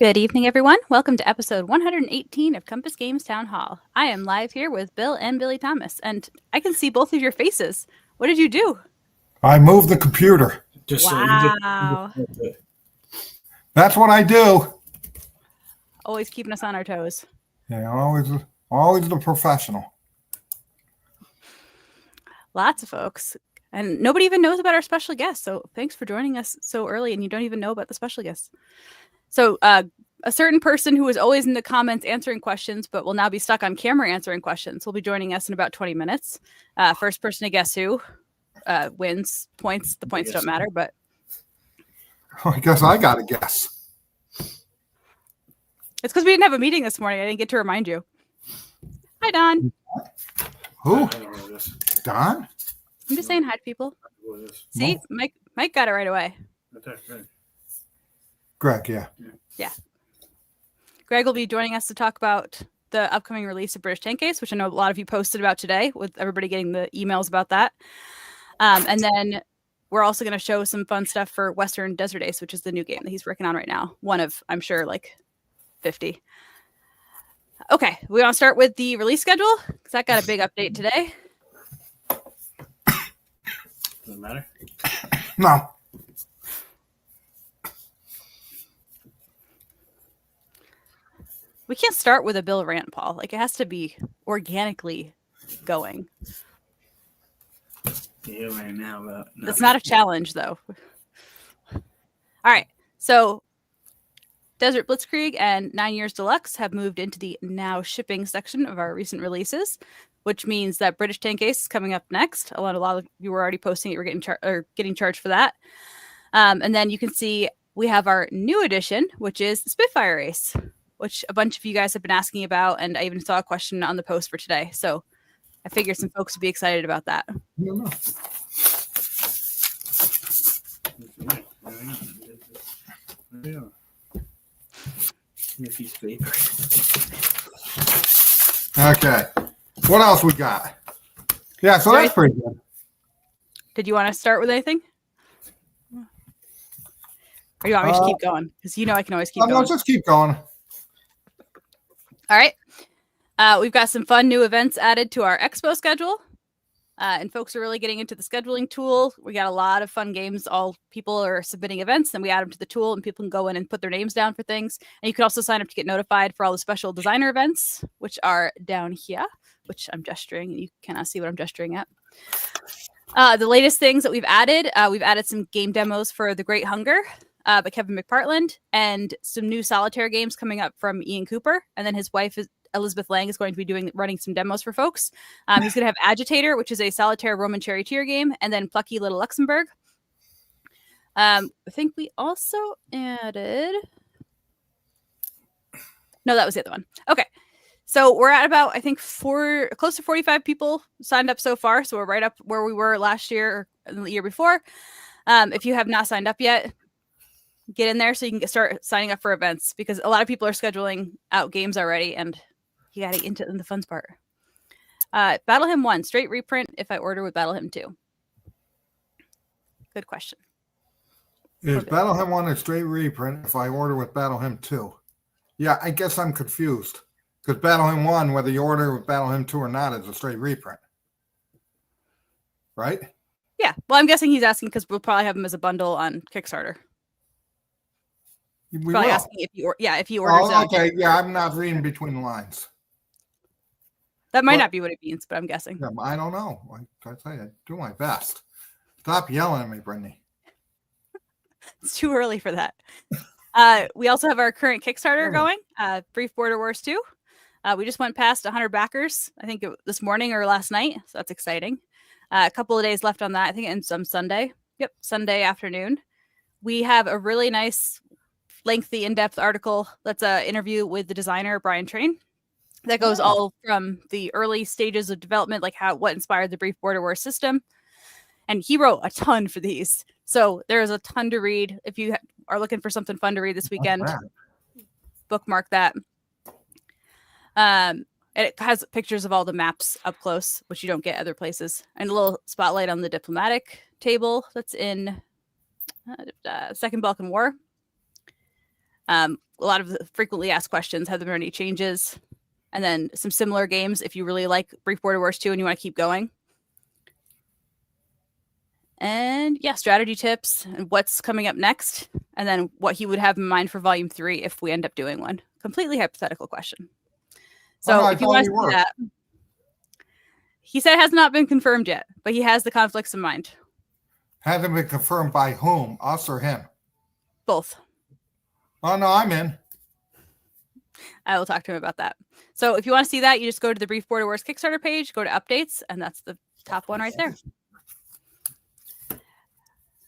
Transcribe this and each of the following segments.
Good evening, everyone. Welcome to episode 118 of Compass Games Town Hall. I am live here with Bill and Billy Thomas, and I can see both of your faces. What did you do? I moved the computer. Wow. That's what I do. Always keeping us on our toes. Yeah, always the professional. Lots of folks. And nobody even knows about our special guest, so thanks for joining us so early, and you don't even know about the special guest. So a certain person who is always in the comments answering questions, but will now be stuck on camera answering questions, will be joining us in about 20 minutes. First person to guess who wins points. The points don't matter, but... I guess I got to guess. It's because we didn't have a meeting this morning. I didn't get to remind you. Hi, Don. Who? Don? I'm just saying hi to people. See, Mike got it right away. Greg, yeah. Yeah. Greg will be joining us to talk about the upcoming release of British Tank Ace, which I know a lot of you posted about today, with everybody getting the emails about that. And then we're also going to show some fun stuff for Western Desert Ace, which is the new game that he's working on right now. One of, I'm sure, like 50. Okay, we want to start with the release schedule, because that got a big update today. Doesn't matter? No. We can't start with a Bill rant, Paul. Like, it has to be organically going. Yeah, right now. But That's not a challenge, though. All right. So, Desert Blitzkrieg and 9 Years Deluxe have moved into the now shipping section of our recent releases, which means that British Tank Ace is coming up next. A lot of you were already posting it. We're getting charged for that. And then you can see we have our new edition, which is Spitfire Ace, which a bunch of you guys have been asking about, and I even saw a question on the post for today. So I figured some folks would be excited about that. Okay. What else we got? Yeah, so that's pretty good. Did you want to start with anything? Or do you want me to keep going? Because you know I can always keep going. Let's just keep going. All right. We've got some fun new events added to our expo schedule. And folks are really getting into the scheduling tool. We got a lot of fun games. All people are submitting events, then we add them to the tool, and people can go in and put their names down for things. And you can also sign up to get notified for all the special designer events, which are down here, which I'm gesturing. You cannot see what I'm gesturing at. The latest things that we've added some game demos for The Great Hunger by Kevin McPartland, and some new solitaire games coming up from Ian Cooper. And then his wife Elizabeth Lang is going to be running some demos for folks. He's going to have Agitator, which is a solitaire Roman charioteer game, and then Plucky Little Luxembourg. I think we also added... No, that was the other one. Okay. So we're at about, I think, close to 45 people signed up so far. So we're right up where we were last year or the year before. If you have not signed up yet, get in there so you can start signing up for events, because a lot of people are scheduling out games already, and you got to get into the fun part. Battle Hymn 1, straight reprint if I order with Battle Hymn 2. Good question. Is Battle Hymn 1 a straight reprint if I order with Battle Hymn 2? Yeah, I guess I'm confused. Because Battle Hymn 1, whether you order with Battle Hymn 2 or not, is a straight reprint. Right? Yeah. Well, I'm guessing he's asking because we'll probably have them as a bundle on Kickstarter. We probably will. asking if you orders Oh, okay. Yeah, I'm not reading between the lines. That might not be what it means, but I'm guessing. Yeah, I don't know. I tell you, I do my best. Stop yelling at me, Brittany. It's too early for that. We also have our current Kickstarter going, Brief Border Wars 2. We just went past 100 backers, I think this morning or last night, so that's exciting. A couple of days left on that. I think it ends on Sunday. Yep, Sunday afternoon. We have a really nice, lengthy, in-depth article that's an interview with the designer, Brian Train, that goes all from the early stages of development, like what inspired the Brief Border Wars system. And he wrote a ton for these. So there's a ton to read. If you are looking for something fun to read this weekend, bookmark that. It has pictures of all the maps up close, which you don't get other places. And a little spotlight on the diplomatic table that's in Second Balkan War. A lot of the frequently asked questions, have there been any changes? And then some similar games if you really like Brief Border Wars 2 and you want to keep going. And yeah, strategy tips and what's coming up next. And then what he would have in mind for volume 3 if we end up doing one. Completely hypothetical question. So if you want to see that, he said it has not been confirmed yet, but he has the conflicts in mind. Hasn't been confirmed by whom? Us or him? Both. Oh, no, I'm in. I will talk to him about that. So if you want to see that, you just go to the Brief Border Wars Kickstarter page, go to updates, and that's the top one right there.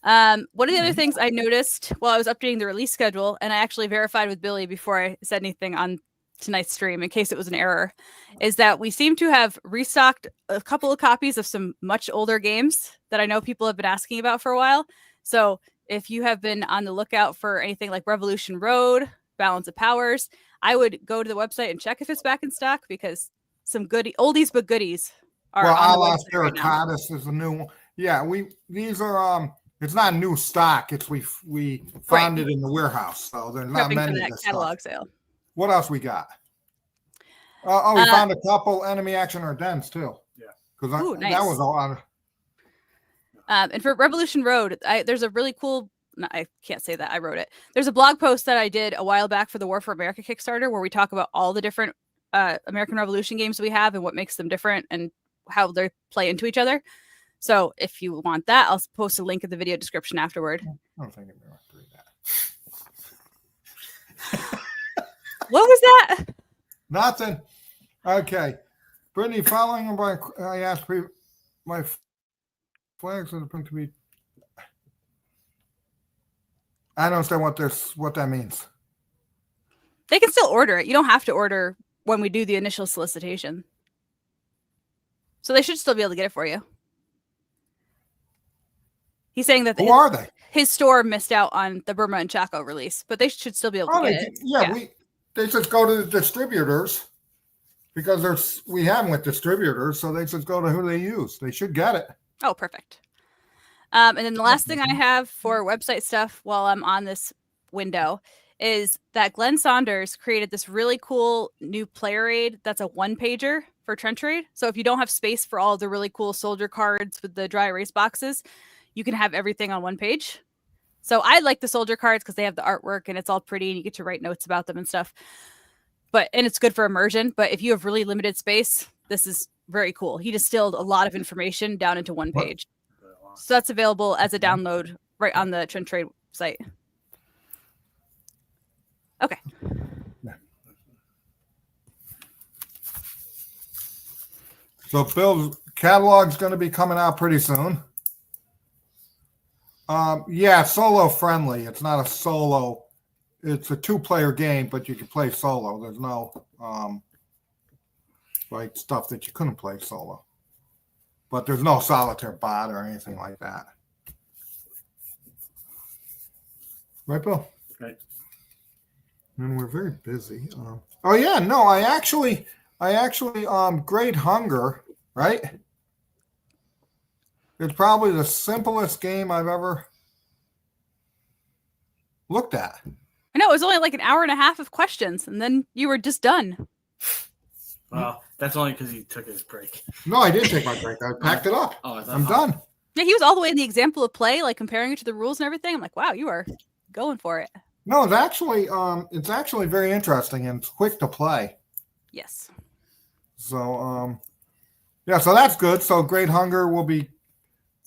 One of the other things I noticed while I was updating the release schedule, and I actually verified with Billy before I said anything on tonight's stream in case it was an error, is that we seem to have restocked a couple of copies of some much older games that I know people have been asking about for a while. So if you have been on the lookout for anything like Revolution Road, Balance of Powers, I would go to the website and check if it's back in stock, because some oldies but goodies are on the website right now. Is a new one. Yeah, these are it's not new stock. It's we found it in the warehouse, so there's not many. For that catalog sale. What else we got? We found a couple Enemy Action Ardennes too. Yeah, because nice. That was a lot. And for Revolution Road, there's a really cool. No, I can't say that. I wrote it. There's a blog post that I did a while back for the War for America Kickstarter where we talk about all the different American Revolution games we have and what makes them different and how they play into each other. So if you want that, I'll post a link in the video description afterward. I don't think I'm going to read that. What was that? Nothing. Okay. Brittany, following by I asked my flags are going to be. I don't understand what that means. They can still order it. You don't have to order when we do the initial solicitation. So they should still be able to get it for you. He's saying that are they? His store missed out on the Burma and Chaco release, but they should still be able to get it. Yeah, they just go to the distributors because we have them with distributors, so they just go to who they use. They should get it. Oh, perfect. And then the last thing I have for website stuff while I'm on this window is that Glenn Saunders created this really cool new player aid that's a one-pager for Trench Raid. So if you don't have space for all the really cool soldier cards with the dry erase boxes, you can have everything on one page. So I like the soldier cards because they have the artwork and it's all pretty and you get to write notes about them and stuff. And it's good for immersion. But if you have really limited space, this is very cool. He distilled a lot of information down into one page. So that's available as a download right on the Trench Raid site. Okay. So Bill's catalog's going to be coming out pretty soon. Yeah, solo friendly. It's not a solo. It's a 2-player game, but you can play solo. There's no like stuff that you couldn't play solo. But there's no solitaire bot or anything like that. Right, Bill? Right. And we're very busy. Oh yeah, no, I actually Great Hunger, right? It's probably the simplest game I've ever looked at. I know, it was only like an hour and a half of questions, and then you were just done. Well, that's only because he took his break. No, I did take my break. I packed it up. I'm done. Yeah, he was all the way in the example of play, like comparing it to the rules and everything. I'm like, wow, you are going for it. No, it's actually very interesting and it's quick to play. Yes. So, yeah, so that's good. So Great Hunger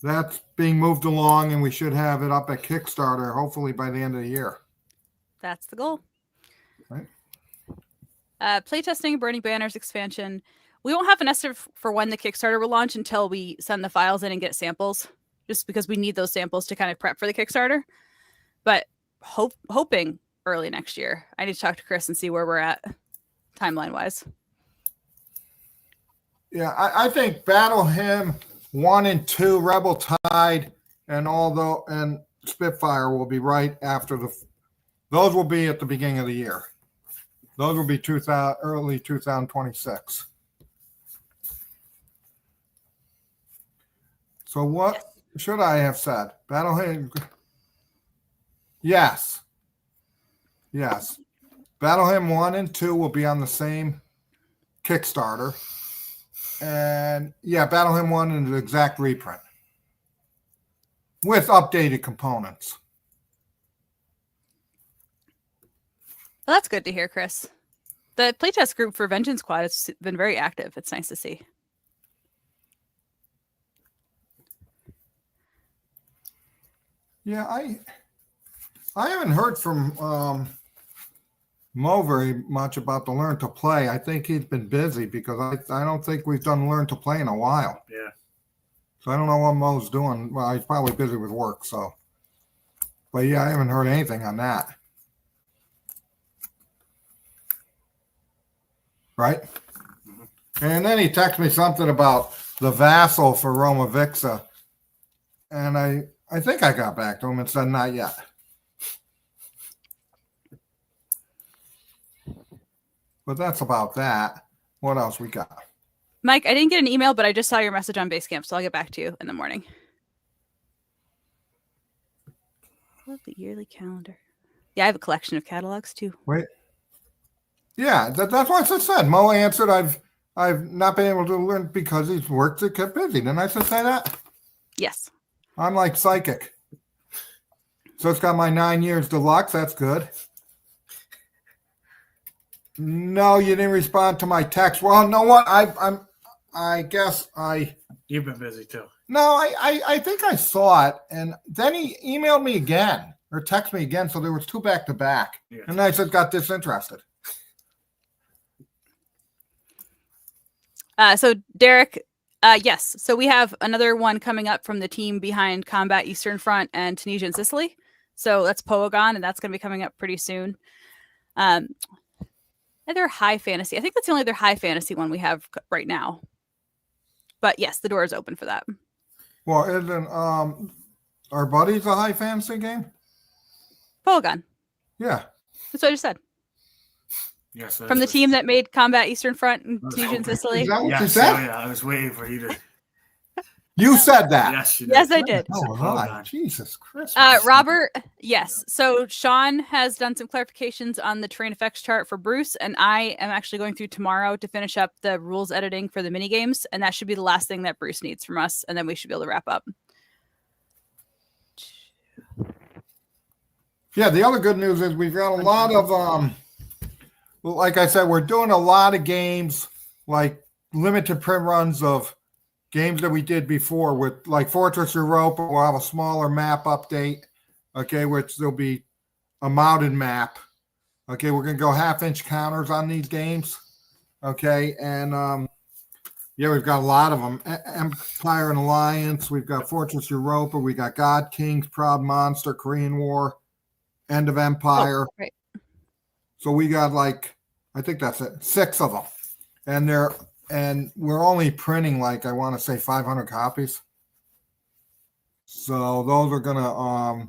that's being moved along, and we should have it up at Kickstarter hopefully by the end of the year. That's the goal. Right. Playtesting Burning Banners expansion. We won't have an estimate for when the Kickstarter will launch until we send the files in and get samples, just because we need those samples to kind of prep for the Kickstarter. But hoping early next year. I need to talk to Chris and see where we're at timeline-wise. Yeah, I think Battle Hymn 1 and 2, Rebel Tide, and Spitfire will be right after those will be at the beginning of the year. Those will be early 2026. So what should I have said? Battle Hymn. Yes. Yes. Battle Hymn 1 and 2 will be on the same Kickstarter. And yeah, Battle Hymn 1 is the exact reprint with updated components. Well, that's good to hear, Chris. The playtest group for Vengeance Squad has been very active. It's nice to see. Yeah, I haven't heard from Mo very much about the Learn to Play. I think he's been busy because I don't think we've done Learn to Play in a while. Yeah. So I don't know what Mo's doing. Well, he's probably busy with work. So, but yeah, I haven't heard anything on that. Right? And then he texted me something about the Vassal for Roma Vixa. And I think I got back to him and said not yet. But that's about that. What else we got? Mike, I didn't get an email, but I just saw your message on Basecamp, so I'll get back to you in the morning. Love the yearly calendar. Yeah, I have a collection of catalogs too. Wait. Yeah, that's what I said. Mo answered, I've not been able to learn because he's worked to kept busy. Didn't I just say that? Yes. I'm like psychic. So it's got my 9 years deluxe. That's good. No, you didn't respond to my text. Well, know what? I guess You've been busy too. No, I think I saw it, and then he emailed me again or texted me again. So there was 2 back to back, Yeah. and I just got disinterested. So Derek, yes. So we have another one coming up from the team behind Combat Eastern Front and Tunisia and Sicily. So that's Poagon, and that's going to be coming up pretty soon. Other high fantasy. I think that's the only other high fantasy one we have right now. But yes, the door is open for that. Well, isn't our buddies a high fantasy game? Poagon. Yeah. That's what I just said. Yes. From the team that made Combat Eastern Front and Tunisia and Sicily. Is that what you Yes. said? Oh, yeah. I was waiting for you to. You said that. Yes, you did. Yes, I did. Oh, Said hi. Poagon. Jesus Christ. Robert, yes. So Sean has done some clarifications on the terrain effects chart for Bruce, and I am actually going through tomorrow to finish up the rules editing for the mini games, and that should be the last thing that Bruce needs from us, and then we should be able to wrap up. Yeah, the other good news is we've got a lot of like I said, we're doing a lot of games, like limited print runs of games that we did before with like Fortress Europa. We'll have a smaller map update, okay, which there'll be a mounted map. Okay, we're gonna go 1/2-inch counters on these games. Okay, and yeah, we've got a lot of them. Empire and Alliance, we've got Fortress Europa, we got God Kings, Proud Monster, Korean War, End of Empire. Oh, right. So we got like, I think that's it, 6 of them. And we're only printing like, I want to say 500 copies. So those are gonna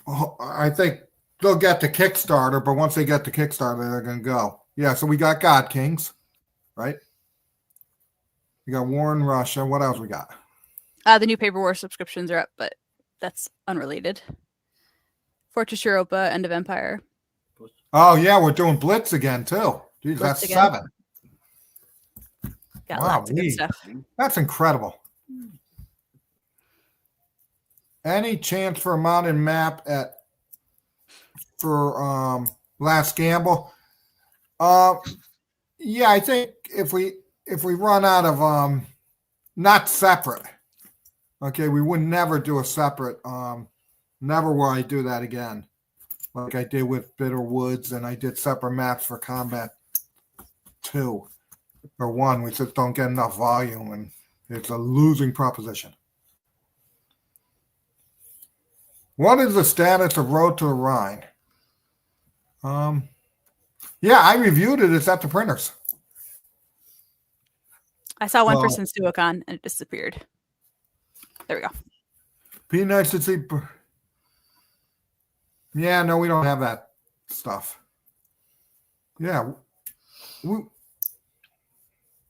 I think they'll get to Kickstarter, but once they get to Kickstarter, they're gonna go. Yeah, so we got God Kings, right? We got War in Russia. What else we got? The new Paper War subscriptions are up, but that's unrelated. Fortress Europa, End of Empire. Oh yeah, we're doing Blitz again too. Geez, Blitz that's again. 7. Got Wow, lots of good neat. stuff. That's incredible. Any chance for a mounted map for Last Gamble? Yeah, I think if we run out of not separate, okay, we would never do a separate. Never will I do that again, like I did with Bitter Woods, and I did separate maps for Combat 2 or 1. We just don't get enough volume, and it's a losing proposition. What is the status of Road to the Rhine? Yeah, I reviewed it. It's at the printers. I saw one Well- for Sensuicon and it disappeared. There we go. Be nice to see. Yeah, no, we don't have that stuff. Yeah,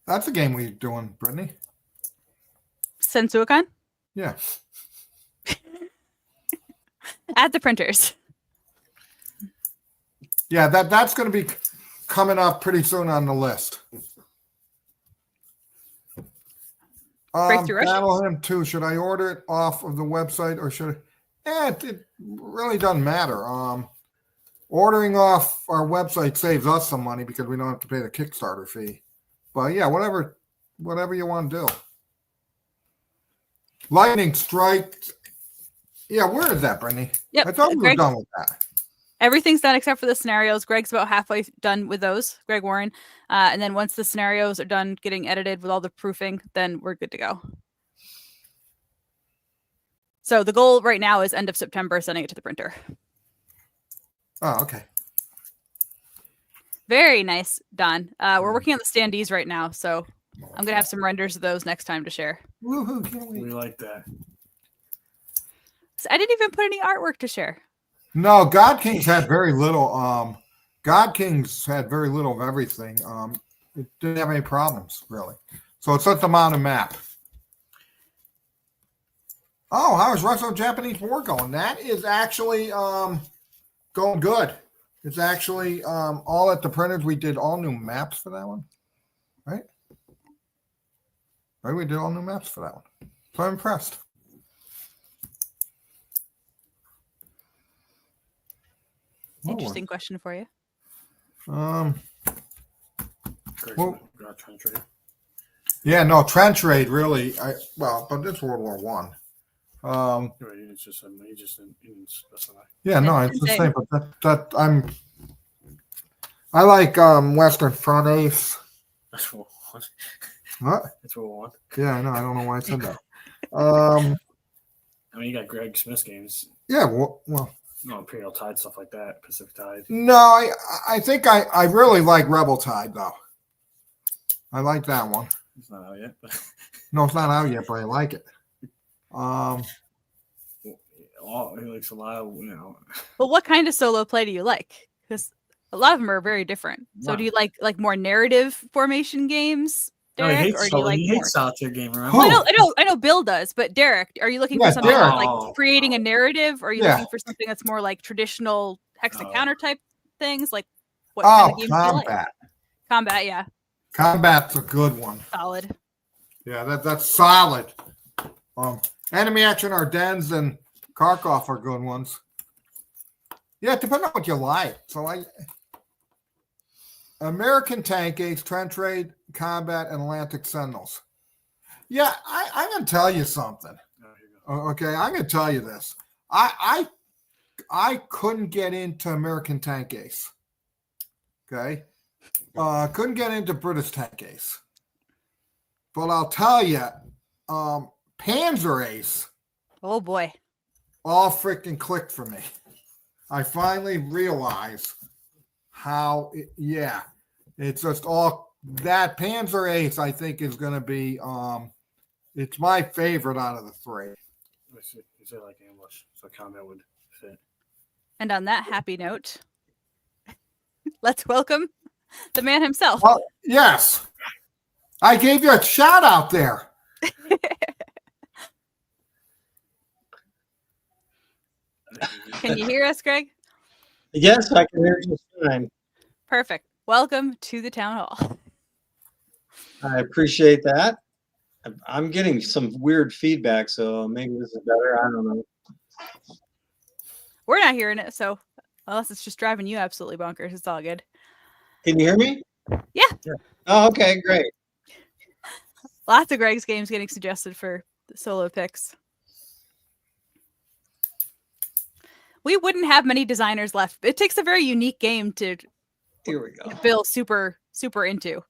that's a game we're doing, Brittany. Sensuicon Yeah. at the printers. Yeah, that's going to be coming up pretty soon on the list. Breakthrough Rush? Battle Hymn 2, should I order it off of the website or should I? It really doesn't matter. Ordering off our website saves us some money because we don't have to pay the Kickstarter fee. But yeah, whatever you want to do. Lightning Strike. Yeah, where is that, Brittany? Yep. I thought we were Greg, done with that. everything's done except for the scenarios. Greg's about halfway done with those, Greg Warren. And then once the scenarios are done getting edited with all the proofing, then we're good to go. So the goal right now is end of September, sending it to the printer. Oh, okay. Very nice, Don. We're working on the standees right now, so I'm going to have some renders of those next time to share. Woohoo, can't wait. We like that. So I didn't even put any artwork to share. No, God Kings had very little. God Kings had very little of everything. It didn't have any problems really. So it's just a mountain map. Oh, how is Russo-Japanese War going? That is actually going good. It's actually all at the printers. We did all new maps for that one, right? Right, we did all new maps for that one. So I'm impressed. Interesting question for you. Greg's Well- not trying to trade. Yeah, no, trench raid really. But it's World War One. Right, it's just he didn't specify. Yeah, no, Yeah, it's the same. same. But I like Western Front Ace. That's what we want. What? That's what we want. Yeah, I know. I don't know why I said that. I mean, you got Greg Smith's games. Yeah, well, No, Imperial Tide, stuff like that. Pacific Tide. no, I think I really like Rebel Tide though. I like that one. It's not out yet. But No, it's not out yet, but I like it. he likes a lot of, Well, what kind of solo play do you like? Because a lot of them are very different. So do you like more narrative formation games, No, he Derek, hates, or do you like he more? hates solitaire game. Remember? Who? Well, I know Bill does, but Derek, are you looking Yeah, for something Derek. that's like creating a narrative, or are you Yeah. looking for something that's more like traditional hex and Oh. counter type things? Like what kind Oh, of games do you like? Combat. Combat, yeah, Combat's a good one. solid. Yeah, that's solid. Enemy Action Ardennes and Kharkov are good ones. Yeah, depending on what you like. So American Tank Ace, Trench Raid, Combat, and Atlantic Sentinels. Yeah, I'm gonna tell you something. Oh, here you go. Okay, I'm gonna tell you this. I couldn't get into American Tank Ace. Okay, couldn't get into British Tank Ace. But I'll tell you, Panzer Ace Oh boy, all freaking clicked for me. I finally realized how, it's just all that Panzer Ace. I think is going to be, it's my favorite out of the three. He said like ambush, so combat would fit. and on that happy note, let's welcome the man himself. Well, yes, I gave you a shout out there. Can you hear us, Greg? Yes, I can hear you fine. Perfect. Welcome to the town hall. I appreciate that. I'm getting some weird feedback, so maybe this is better. I don't know. We're not hearing it, so unless it's just driving you absolutely bonkers, it's all good. Can you hear me? Yeah. Oh, okay, great. Lots of Greg's games getting suggested for the solo picks. We wouldn't have many designers left. It takes a very unique game to Here we go. Bill super into.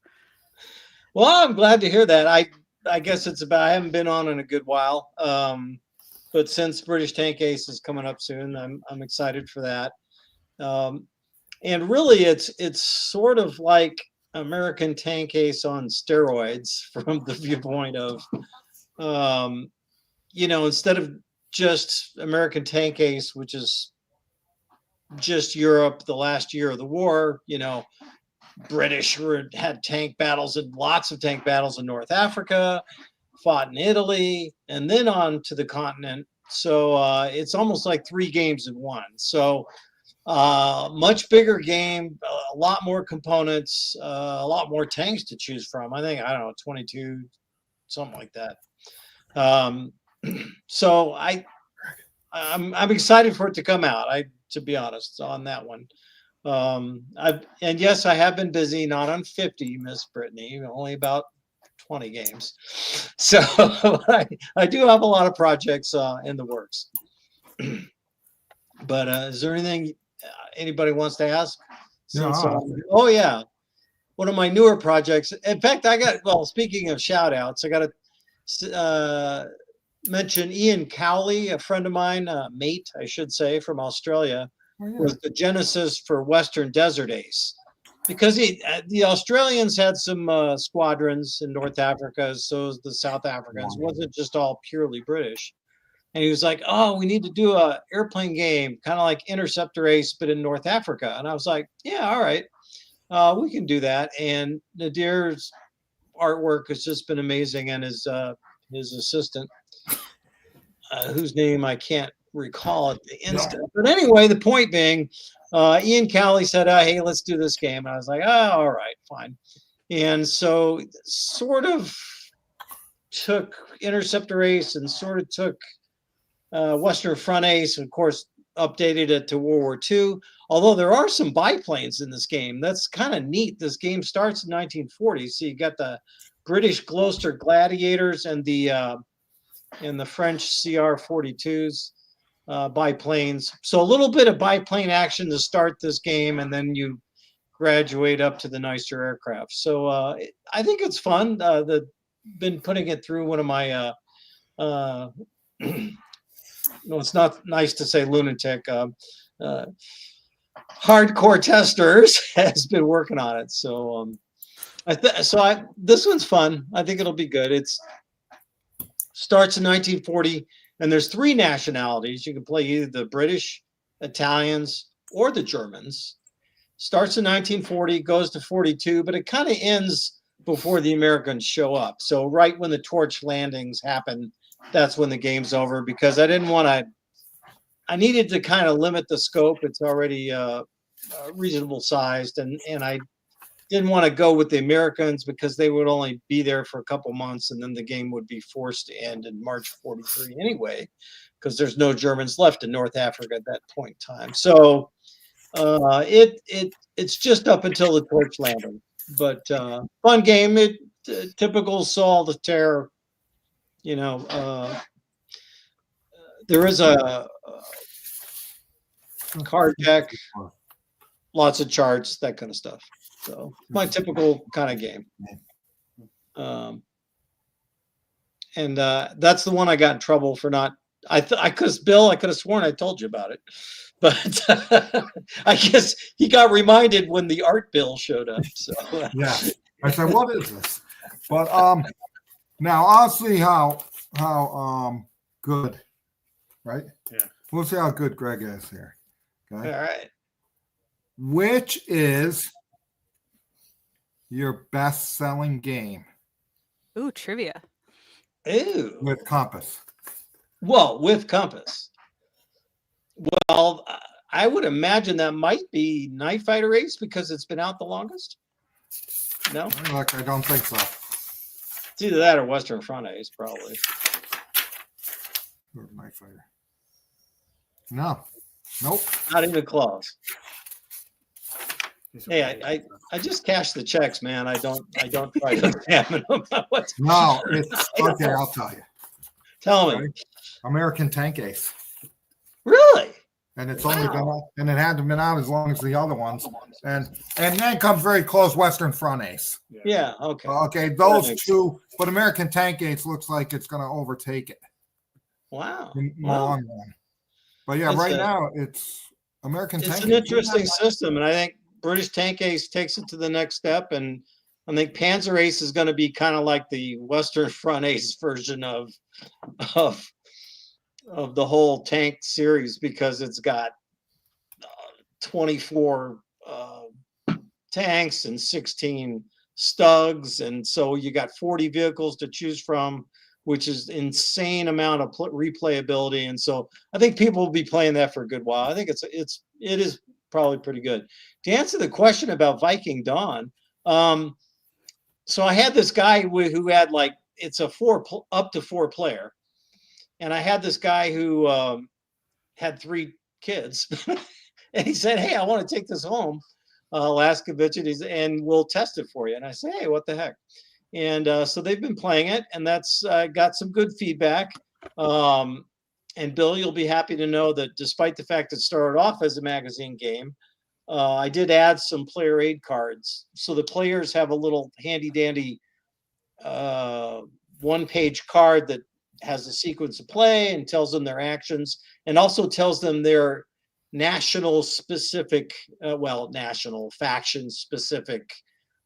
Well, I'm glad to hear that. I guess it's about, I haven't been on in a good while. But since British Tank Ace is coming up soon, I'm excited for that. And really it's sort of like American Tank Ace on steroids from the viewpoint of instead of just American Tank Ace, which is just Europe, the last year of the war, British had tank battles and lots of tank battles in North Africa, fought in Italy, and then on to the continent. So it's almost like 3 games in one. So Much bigger game, a lot more components, a lot more tanks to choose from. I think, I don't know, 22, something like that. So I'm excited for it to come out. To be honest, on that one. And yes, I have been busy, not on 50, Miss Brittany, only about 20 games. So I do have a lot of projects in the works. But is there anything anybody wants to ask? Oh yeah, one of my newer projects. In fact, speaking of shout outs, I got to mention Ian Cowley, a friend of mine, mate, I should say, from Australia, was the genesis for Western Desert Ace. Because the Australians had some squadrons in North Africa, so the South Africans. It wasn't just all purely British. And he was like, oh, we need to do a airplane game, kind of like Interceptor Ace, but in North Africa. And I was like, yeah, all right, we can do that. And Nadir's artwork has just been amazing, and his assistant, whose name I can't recall at the instant. But anyway, the point being, Ian Cowley said, hey, let's do this game. And I was like, oh, all right, fine. And so sort of took Interceptor Ace and sort of took Western Front Ace, and of course, updated it to World War II. Although there are some biplanes in this game. That's kind of neat. This game starts in 1940. So you got the British Gloucester Gladiators and the French CR-42s biplanes. So a little bit of biplane action to start this game, and then you graduate up to the nicer aircraft. So I think it's fun. Been putting it through one of my no, it's not nice to say lunatic. Hardcore testers has been working on it. So this one's fun. I think it'll be good. It starts in 1940, and there's 3 nationalities. You can play either the British, Italians, or the Germans. Starts in 1940, goes to 42, but it kind of ends before the Americans show up. So right when the torch landings happen, that's when the game's over, because I needed to kind of limit the scope. It's already reasonable sized, and I didn't want to go with the Americans because they would only be there for a couple months, and then the game would be forced to end in March 43 anyway, because there's no Germans left in North Africa at that point in time. So it's just up until the torch landing, but fun game. Typical Solitaire. There is a card deck, lots of charts, that kind of stuff. So my typical kind of game. And that's the one I got in trouble for not. I could have sworn I told you about it, but I guess he got reminded when the art bill showed up. So yeah, I said, what is this? But now I'll see how good, right? Yeah. We'll see how good Greg is here. Okay. All right. Which is your best-selling game? Ooh, trivia. Ooh. With Compass. Well, with Compass. Well, I would imagine that might be Night Fighter Ace because it's been out the longest. No? Look, I don't think so. It's either that or Western Front Ace, probably. Or Night Fighter. No. Nope. Not even close. Hey, I just cash the checks, man. I don't try to examine them. No, it's okay. I'll tell you. Tell me. American Tank Ace. Really? And it's only been out, and it hasn't been out as long as the other ones. And then comes very close Western Front Ace. Yeah. Okay. Okay, those two, but American Tank Ace looks like it's going to overtake it. Wow. In the long run. But yeah, right now it's American Tank Ace. It's an interesting system, and I think British Tank Ace takes it to the next step, and I think Panzer Ace is going to be kind of like the Western Front Ace version of the whole tank series, because it's got 24 tanks and 16 Stugs, and so you got 40 vehicles to choose from, which is insane amount of replayability. And so I think people will be playing that for a good while. I think it is probably pretty good. To answer the question about Viking Dawn, so I had this guy who had like, it's a up to 4 player. And I had this guy who had 3 kids. And he said, hey, I want to take this home. Laskovich, and we'll test it for you. And I say, hey, what the heck? And so they've been playing it, and that's got some good feedback. And Bill, you'll be happy to know that despite the fact it started off as a magazine game, I did add some player aid cards. So the players have a little handy dandy 1-page card that has a sequence of play and tells them their actions, and also tells them their national specific, national faction specific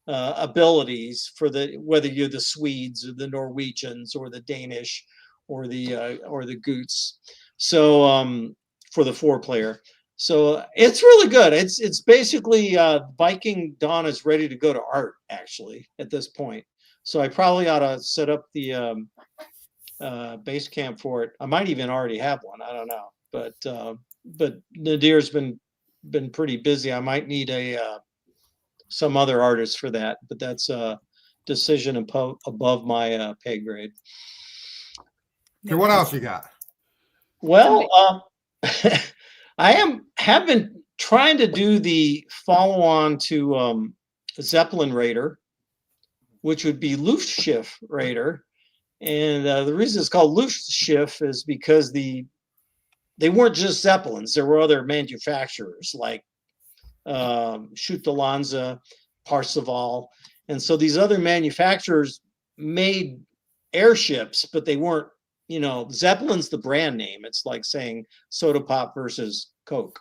abilities for whether you're the Swedes or the Norwegians or the Danish or the Goots. So for the 4 player. So it's really good. It's basically Viking Dawn is ready to go to art actually at this point. So I probably ought to set up the base camp for it. I might even already have one. I don't know, but Nadir's been pretty busy. I might need some other artist for that, but that's a decision above my pay grade. Okay, what else you got? Well, I have been trying to do the follow-on to Zeppelin Raider, which would be Luftschiff Raider. And the reason it's called Luftschiff is because they weren't just Zeppelins. There were other manufacturers like Schutte-Lanza, Parseval. And so these other manufacturers made airships, but they weren't, Zeppelin's the brand name. It's like saying soda pop versus Coke.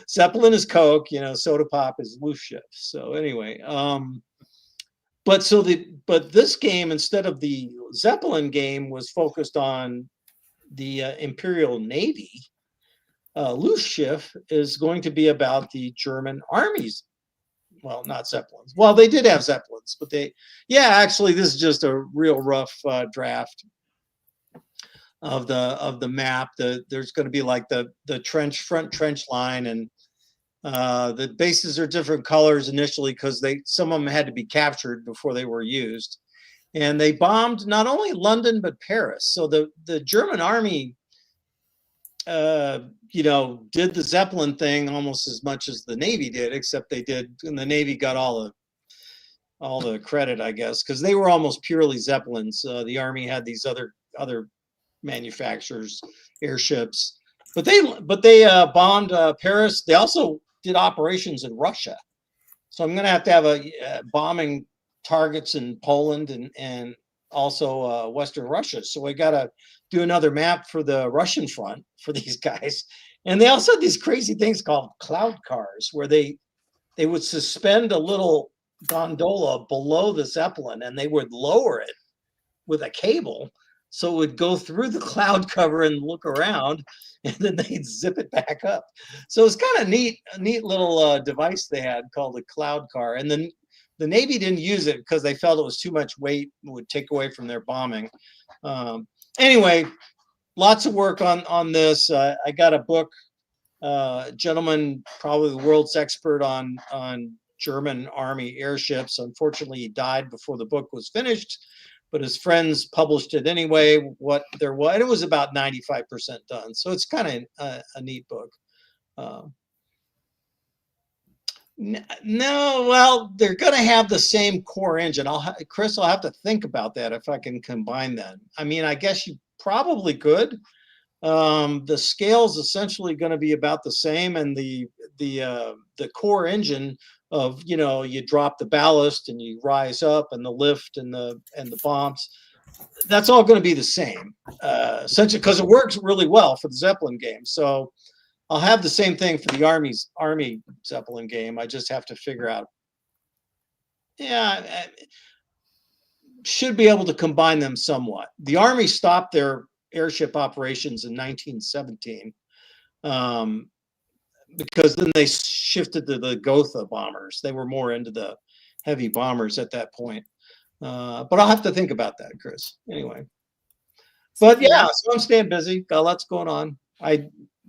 Zeppelin is Coke, soda pop is Luftschiff. So anyway, but this game, instead of the Zeppelin game, was focused on the Imperial Navy. Luftschiff is going to be about the German armies. Well, not Zeppelins. Well, they did have Zeppelins, but actually, this is just a real rough draft of the map. There's going to be like the front trench line, and the bases are different colors initially because some of them had to be captured before they were used, and they bombed not only London but Paris. So the German army, did the Zeppelin thing almost as much as the Navy did, except and the Navy got all the credit, I guess, because they were almost purely Zeppelins. The Army had these other manufacturers, airships, but they bombed Paris. They also did operations in Russia. So I'm going to have a bombing targets in Poland and also Western Russia. So we got to do another map for the Russian front for these guys. And they also had these crazy things called cloud cars, where they would suspend a little gondola below the Zeppelin, and they would lower it with a cable so it would go through the cloud cover and look around, and then they'd zip it back up. So it's kind of a neat little device they had called a cloud car. And then the Navy didn't use it because they felt it was too much weight, it would take away from their bombing. Anyway, lots of work on this. I got a book, gentleman, probably the world's expert on German Army airships. Unfortunately, he died before the book was finished, but his friends published it anyway. What there was, and it was about 95% done. So it's kind of a neat book. No, well, they're going to have the same core engine. Chris, I'll have to think about that if I can combine them. I mean, I guess you probably could. The scale's essentially going to be about the same, and the core engine of, you drop the ballast and you rise up, and the lift and the bombs, that's all going to be the same, essentially, because it works really well for the Zeppelin game. So I'll have the same thing for the Army Zeppelin game. I just have to figure out. Yeah, should be able to combine them somewhat. The Army stopped their airship operations in 1917 because then they shifted to the Gotha bombers. They were more into the heavy bombers at that point. But I'll have to think about that, Chris. Anyway. But yeah, so I'm staying busy. Got lots going on.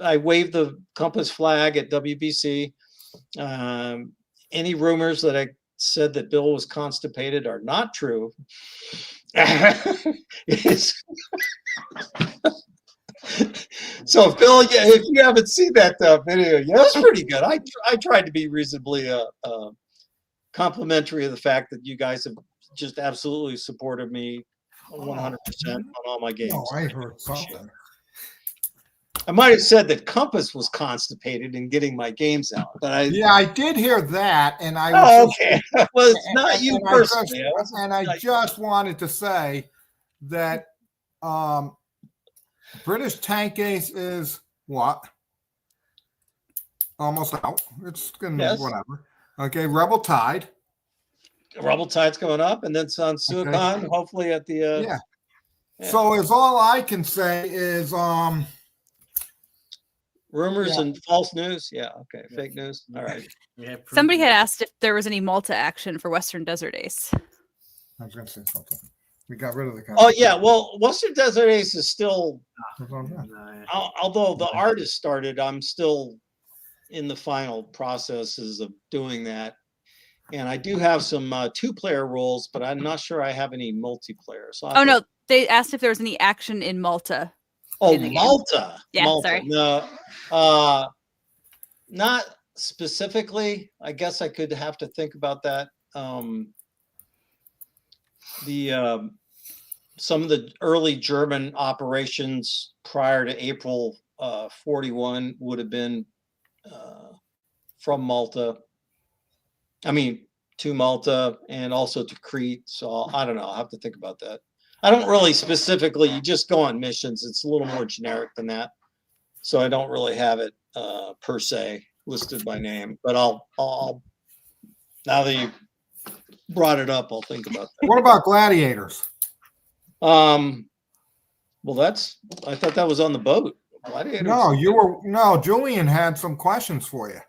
I waved the Compass flag at WBC. Any rumors that I said that Bill was constipated are not true. It's- so Bill, yeah, if you haven't seen that video, yeah, that's pretty good. I tried to be reasonably complimentary of the fact that you guys have just absolutely supported me 100% on all my games. No, I heard something. I might have said that Compass was constipated in getting my games out, but I Yeah, I did hear that, and I oh, was okay. Well, it's not you personally. I just wanted to say that British Tank Ace is what? Almost out. It's gonna be Yes. whatever. Okay, Rebel Tide. Rebel Tide's coming up, and then on Suicon, hopefully at the Yeah. yeah. So is all I can say is rumors Yeah. and false news. Yeah, okay, fake news. All right. Yeah, Somebody had asked if there was any Malta action for Western Desert Ace. I was gonna say something. We got rid of the Oh yeah, well, Western Desert Ace is still, No, although the art has started, I'm still in the final processes of doing that. And I do have some 2-player rules, but I'm not sure I have any multiplayer. So Oh no, they asked if there was any action in Malta. Oh, in the game. Malta. Yeah, Malta. sorry. No, not specifically. I guess I could have to think about that. Some of the early German operations prior to April 41 would have been from Malta. I mean, to Malta and also to Crete. So I don't know. I'll have to think about that. I don't really specifically, you just go on missions. It's a little more generic than that. So I don't really have it per se listed by name, but I'll now that you brought it up, I'll think about that. What about Gladiators? Well, I thought that was on the boat. Gladiators. No, Julian had some questions for you.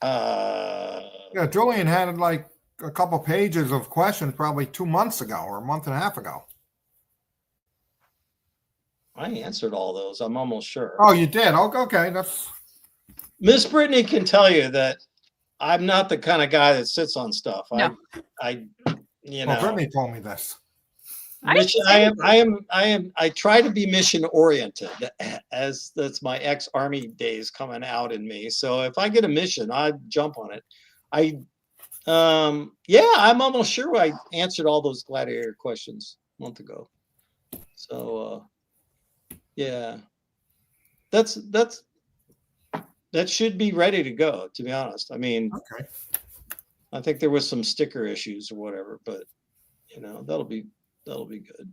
Yeah, Julian had like a couple pages of questions probably 2 months ago or a month and a half ago. I answered all those. I'm almost sure. Oh, you did? Okay, that's Miss Brittany can tell you that I'm not the kind of guy that sits on stuff. No. I you well, know, Brittany told me this. I try to be mission oriented, as that's my ex-army days coming out in me. So if I get a mission, I jump on it. I'm almost sure I answered all those Gladiator questions a month ago. So yeah, that should be ready to go, to be honest. I mean, Okay. I think there was some sticker issues or whatever, but you know, that'll be good.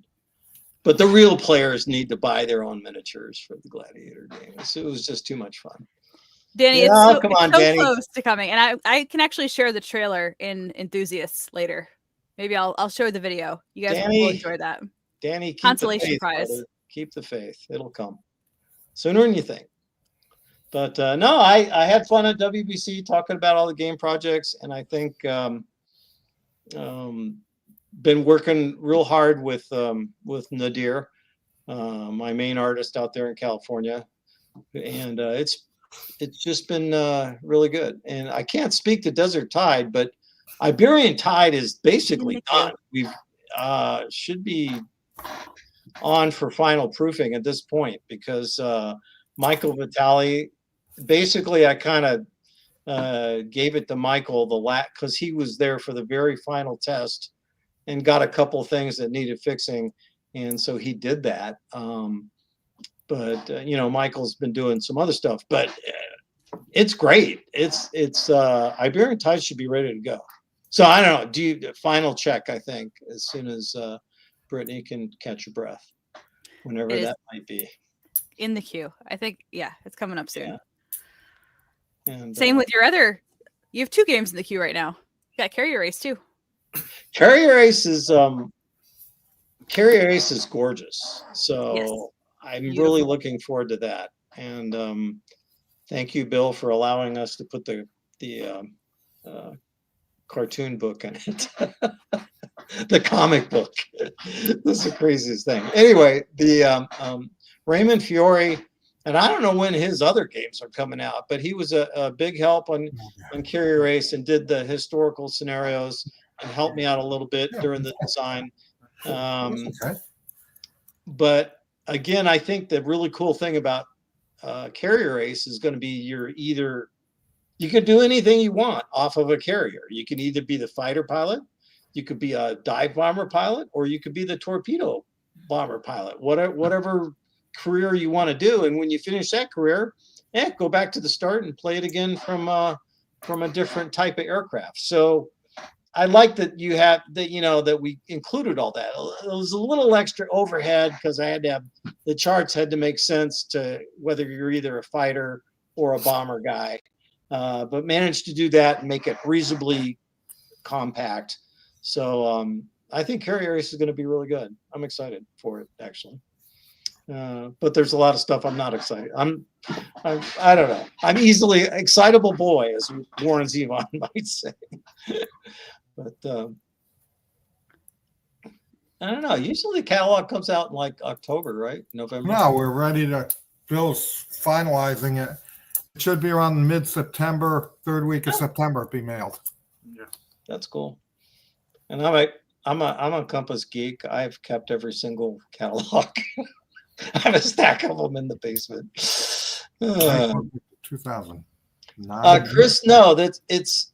But the real players need to buy their own miniatures for the Gladiator game. It was just too much fun. Danny, Yeah, it's come it's on, so Danny. close to coming, and I can actually share the trailer in Enthusiasts later. Maybe I'll show the video. You guys Danny, will enjoy that. Danny, keep Consolation the faith, prize. brother. Keep the faith. It'll come sooner than you think. But no, I had fun at WBC talking about all the game projects, and I think been working real hard with Nadir, my main artist out there in California, and it's just been really good. And I can't speak to Desert Tide, but Iberian Tide is basically done. We've should be on for final proofing at this point because Michael Vitale, basically I kind of gave it to Michael because he was there for the very final test and got a couple things that needed fixing, and so he did that. But you know, Michael's been doing some other stuff, but it's great. It's Iberian Tide should be ready to go. So I don't know. Final check? I think as soon as Brittany can catch her breath, whenever that might be. In the queue, I think. Yeah, it's coming up soon. Yeah. And Same with your other. You have 2 games in the queue right now. You got Carrier Race too. Carrier Ace is gorgeous. So Yes. I'm Beautiful. really looking forward to that. And thank you, Bill, for allowing us to put the cartoon book in it. The comic book. This is the craziest thing. Anyway, the Raymond Fiore, and I don't know when his other games are coming out, but he was a big help on Carrier Ace and did the historical scenarios and helped me out a little bit during the design. Okay. But again, I think the really cool thing about Carrier Ace is going to be you could do anything you want off of a carrier. You can either be the fighter pilot, you could be a dive bomber pilot, or you could be the torpedo bomber pilot, whatever career you want to do. And when you finish that career, go back to the start and play it again from a different type of aircraft. So I like that you have that, that we included all that. It was a little extra overhead because I had to have the charts had to make sense to whether you're either a fighter or a bomber guy, but managed to do that and make it reasonably compact. So I think Carrier Ace is going to be really good. I'm excited for it, actually. But there's a lot of stuff I'm not excited. I don't know. I'm easily excitable boy, as Warren Zevon might say. But I don't know. Usually the catalog comes out in like October, right? November. No, we're ready to. Bill's finalizing it. It should be around mid-September, third week of September. Be mailed. Yeah. That's cool. And I'm a Compass geek. I've kept every single catalog. I have a stack of them in the basement. 2009. Chris, no, it's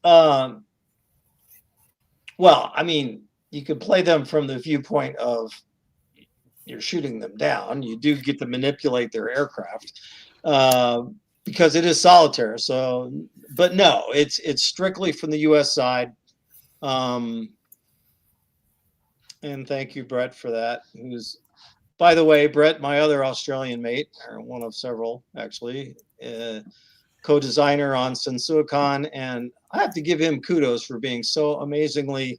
well, I mean, you could play them from the viewpoint of you're shooting them down. You do get to manipulate their aircraft because it is solitaire. So, but no, it's strictly from the U.S. side. And thank you, Brett, for that. Who's, by the way, Brett, my other Australian mate, or one of several actually, co-designer on Sensuicon, and I have to give him kudos for being so amazingly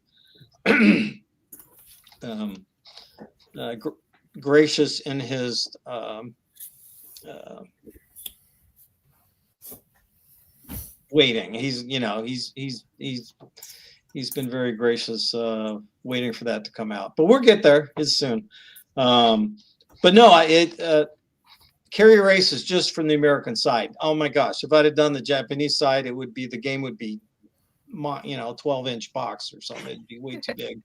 gracious in his waiting. He's been very gracious waiting for that to come out, but we'll get there. It's soon. But no, Carrier Ace is just from the American side. Oh my gosh! If I'd have done the Japanese side, the game would be, 12-inch box or something. It'd be way too big.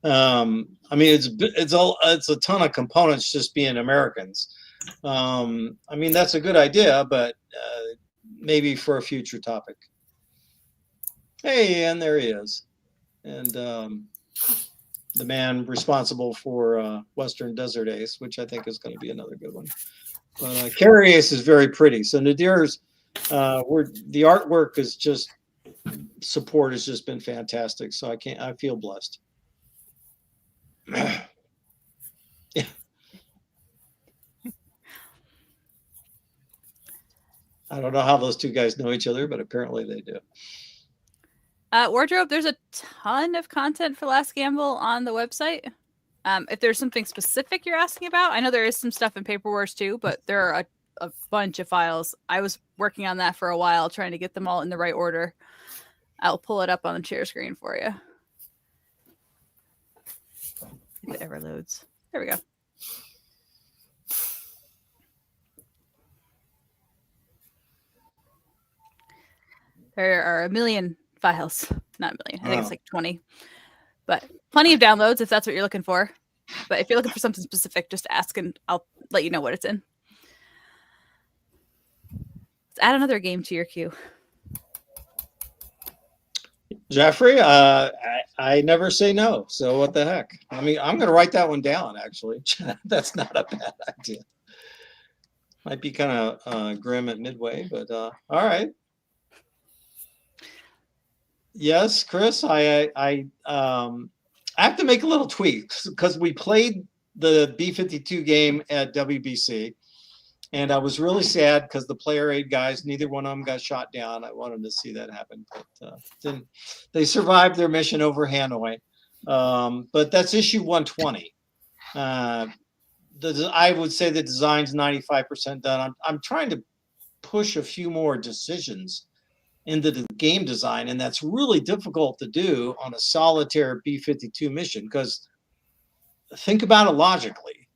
I mean, it's a ton of components just being Americans. I mean, that's a good idea, but maybe for a future topic. Hey, and there he is, and the man responsible for Western Desert Ace, which I think is going to be another good one. But Carrier Ace is very pretty. So Nadir's, the artwork is just, support has just been fantastic. So I feel blessed. Yeah. I don't know how those two guys know each other, but apparently they do. Wardrobe, there's a ton of content for Last Gamble on the website. If there's something specific you're asking about, I know there is some stuff in Paper Wars too, but there are a bunch of files. I was working on that for a while, trying to get them all in the right order. I'll pull it up on the share screen for you. If it ever loads. There we go. There are a million files. Not a million. I think it's like 20. But plenty of downloads if that's what you're looking for. But if you're looking for something specific, just ask and I'll let you know what it's in. Let's add another game to your queue. Jeffrey, I never say no. So what the heck? I mean, I'm going to write that one down, actually. That's not a bad idea. Might be kind of grim at midway, but all right. Yes, Chris, I have to make a little tweak because we played the B-52 game at WBC, and I was really sad because the player aid guys, neither one of them got shot down. I wanted to see that happen, but didn't. They survived their mission over Hanoi. But that's issue 120. I would say the design's 95% done. I'm trying to push a few more decisions into the game design, and that's really difficult to do on a solitaire B-52 mission because think about it logically.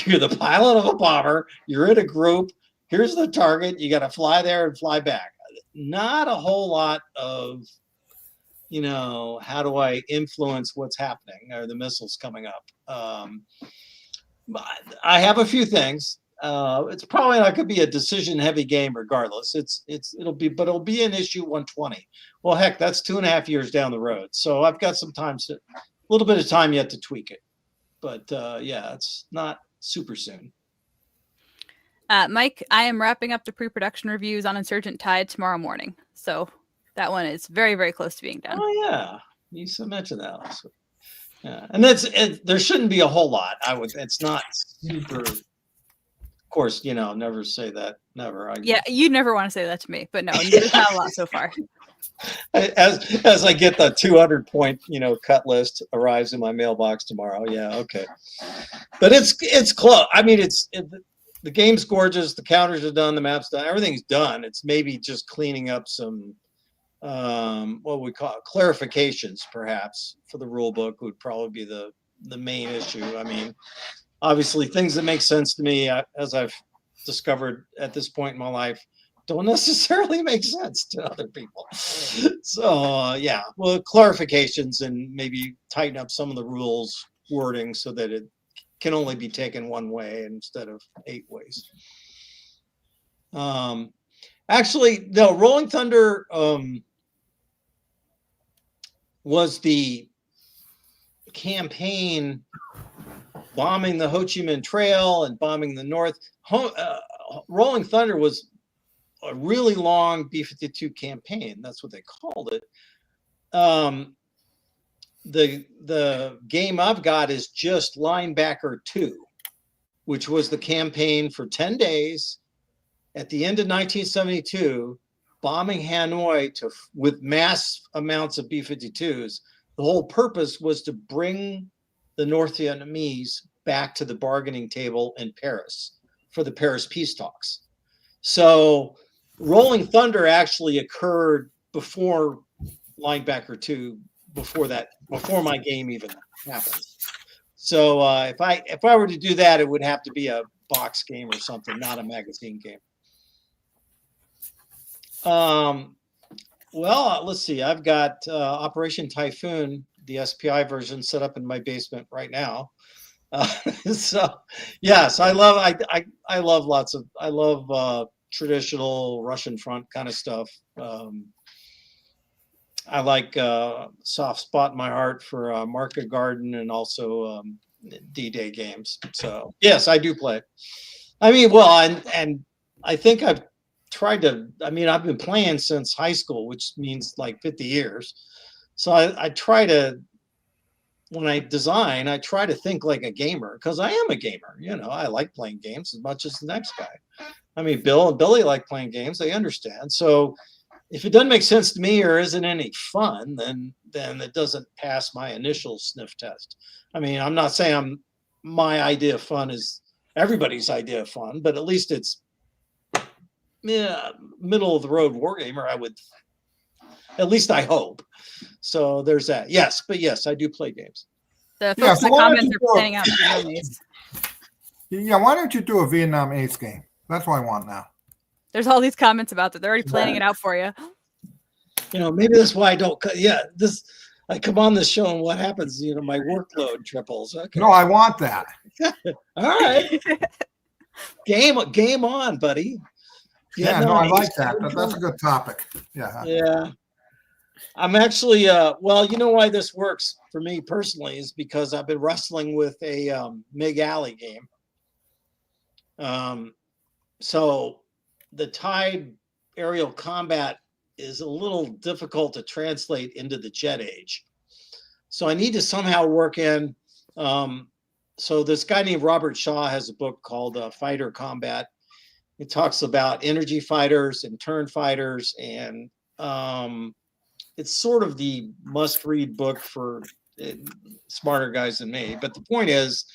You're the pilot of a bomber. You're in a group. Here's the target. You got to fly there and fly back. Not a whole lot of, how do I influence what's happening or the missiles coming up? But I have a few things. It's probably not going to be a decision-heavy game, regardless. It'll be an issue 120. Well, heck, that's 2.5 years down the road. So I've got a little bit of time yet to tweak it. But yeah, it's not super soon. Mike, I am wrapping up the pre-production reviews on Insurgent Tide tomorrow morning. So that one is very, very close to being done. Oh yeah, you mentioned that last week. Yeah, and there shouldn't be a whole lot. It's not super. Of course, never say that. Never. Yeah, you'd never want to say that to me, but no, there's not a lot so far. As I get the 200-point, cut list arrives in my mailbox tomorrow. Yeah, okay. But it's close. I mean, the game's gorgeous. The counters are done. The map's done. Everything's done. It's maybe just cleaning up some what we call clarifications, perhaps, for the rule book would probably be the main issue. I mean, obviously, things that make sense to me, as I've discovered at this point in my life, don't necessarily make sense to other people. So yeah, well, clarifications and maybe tighten up some of the rules wording so that it can only be taken one way instead of 8 ways. Actually, no, Rolling Thunder was the campaign bombing the Ho Chi Minh Trail and bombing the North. Rolling Thunder was a really long B-52 campaign. That's what they called it. The game I've got is just Linebacker 2, which was the campaign for 10 days at the end of 1972, bombing Hanoi with mass amounts of B-52s. The whole purpose was to bring the North Vietnamese back to the bargaining table in Paris for the Paris peace talks. So Rolling Thunder actually occurred before Linebacker 2, before my game even happened. So if I were to do that, it would have to be a box game or something, not a magazine game. Well, let's see. I've got Operation Typhoon, the SPI version, set up in my basement right now. So yes, I love traditional Russian front kind of stuff. I like soft spot in my heart for Market Garden and also D-Day games. So yes, I do play. I mean, well, and I think I've been playing since high school, which means like 50 years. So I try to, when I design, I try to think like a gamer, because I am a gamer. I like playing games as much as the next guy. I mean, Bill and Billy like playing games. They understand. So if it doesn't make sense to me or isn't any fun, then it doesn't pass my initial sniff test. I mean, I'm not saying my idea of fun is everybody's idea of fun, but at least it's middle of the road wargamer. At least I hope. So there's that. Yes, I do play games. The folks in the comments are planning out Vietnam Ace. Yeah, why don't you do a Vietnam Ace game? That's what I want now. There's all these comments about that. They're already planning it out for you. Maybe that's why I don't. Yeah, I come on this show and what happens? My workload triples. Okay. No, I want that. All right. Game on, buddy. Yeah, no, I like that. That's a good topic. Yeah. Yeah. I'm actually, well, you know why this works for me personally is because I've been wrestling with a MiG Alley game. So the Tide aerial combat is a little difficult to translate into the jet age. So I need to somehow work in, so this guy named Robert Shaw has a book called Fighter Combat. It talks about energy fighters and turn fighters, and it's sort of the must-read book for smarter guys than me. But the point is,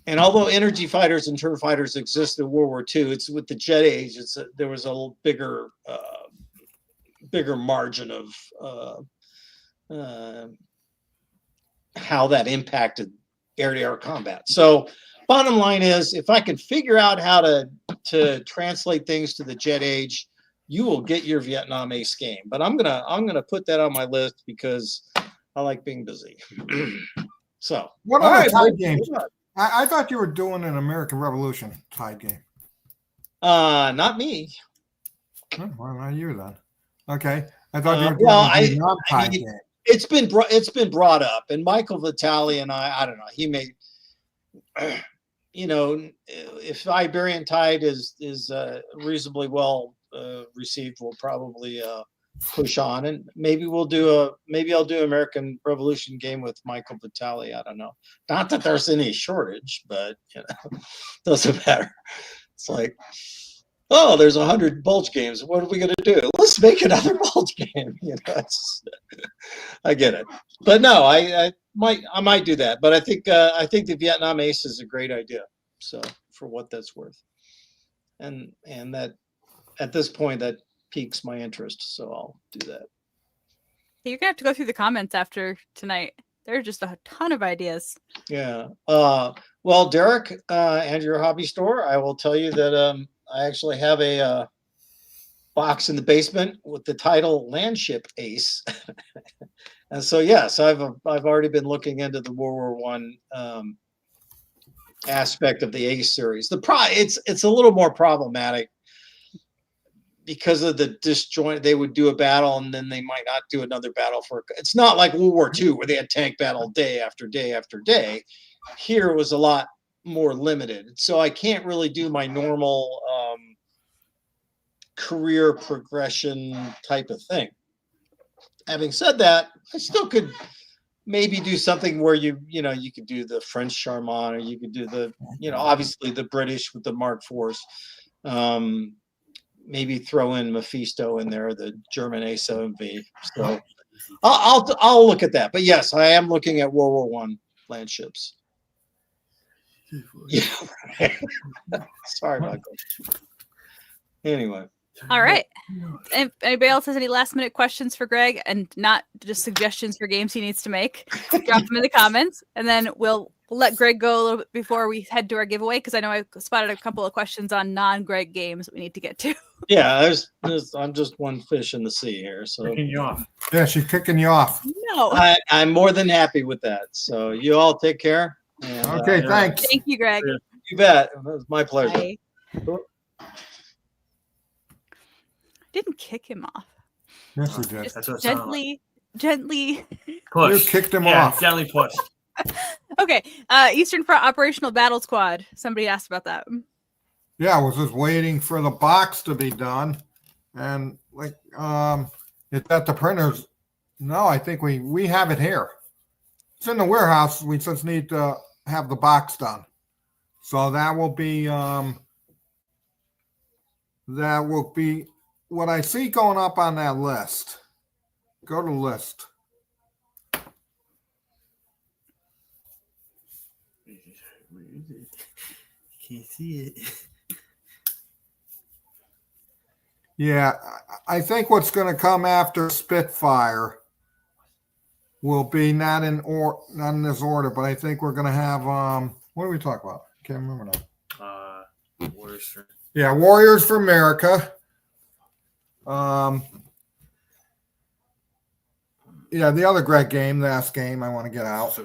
and although energy fighters and turn fighters exist in World War II, it's with the jet age. There was a little bigger margin of how that impacted air-to-air combat. So bottom line is, if I can figure out how to translate things to the jet age, you will get your Vietnam Ace game. But I'm gonna put that on my list because I like being busy. So What all other right, tide well, games? I thought you were doing an American Revolution tide game. not me. Oh, well, not you then. Okay. I thought you were doing well, a Vietnam tide mean, game. It's been brought up, and Michael Vitale and I don't know. He may, if Iberian Tide is reasonably well received, we'll probably push on, and maybe I'll do American Revolution game with Michael Vitale. I don't know. Not that there's any shortage, but doesn't matter. It's like, oh, there's 100 Bulge games. What are we going to do? Let's make another Bulge game. I get it, but no, I might do that. But I think the Vietnam Ace is a great idea. So for what that's worth, and that at this point that piques my interest. So I'll do that. You're gonna have to go through the comments after tonight. There are just a ton of ideas. Yeah. Well, Derek, and your hobby store, I will tell you that I actually have a box in the basement with the title Landship Ace. And so yes, I've already been looking into the World War I aspect of the Ace series. It's a little more problematic because of the disjoint. They would do a battle and then they might not do another battle it's not like World War II where they had tank battle day after day after day. Here it was a lot more limited. So I can't really do my normal career progression type of thing. Having said that, I still could maybe do something where you could do the French Charmant, or you could do the, obviously the British with the Mark IVs. Maybe throw in Mephisto in there, the German A7V. So I'll look at that. But yes, I am looking at World War I land ships. Yeah. Sorry, Michael. Anyway. All right. If anybody else has any last minute questions for Greg, and not just suggestions for games he needs to make, drop them in the comments, and then we'll let Greg go a little bit before we head to our giveaway, because I know I spotted a couple of questions on non-Greg games that we need to get to. Yeah, I'm just one fish in the sea here. So Kicking you off. Yeah, she's kicking you off. No. I'm more than happy with that. So you all take care. And, Okay, thanks. Thank you, Greg. You bet. It was my pleasure. Bye. Didn't kick him off. Yes, you did. Just That's what it sounded like. gently. Push. You kicked him Yeah, off. gently pushed. Okay. Eastern Front Operational Battle Squad. Somebody asked about that. Yeah, I was just waiting for the box to be done, and it's at the printers. No, I think we have it here. It's in the warehouse. We just need to have the box done. So that will be what I see going up on that list. Go to list. Can't see it. Yeah, I think what's going to come after Spitfire will be not in this order, but I think we're going to have what do we talk about? I can't remember now. Warriors for Yeah, Warriors for America. Yeah, the other Greg game, last game I want to get out.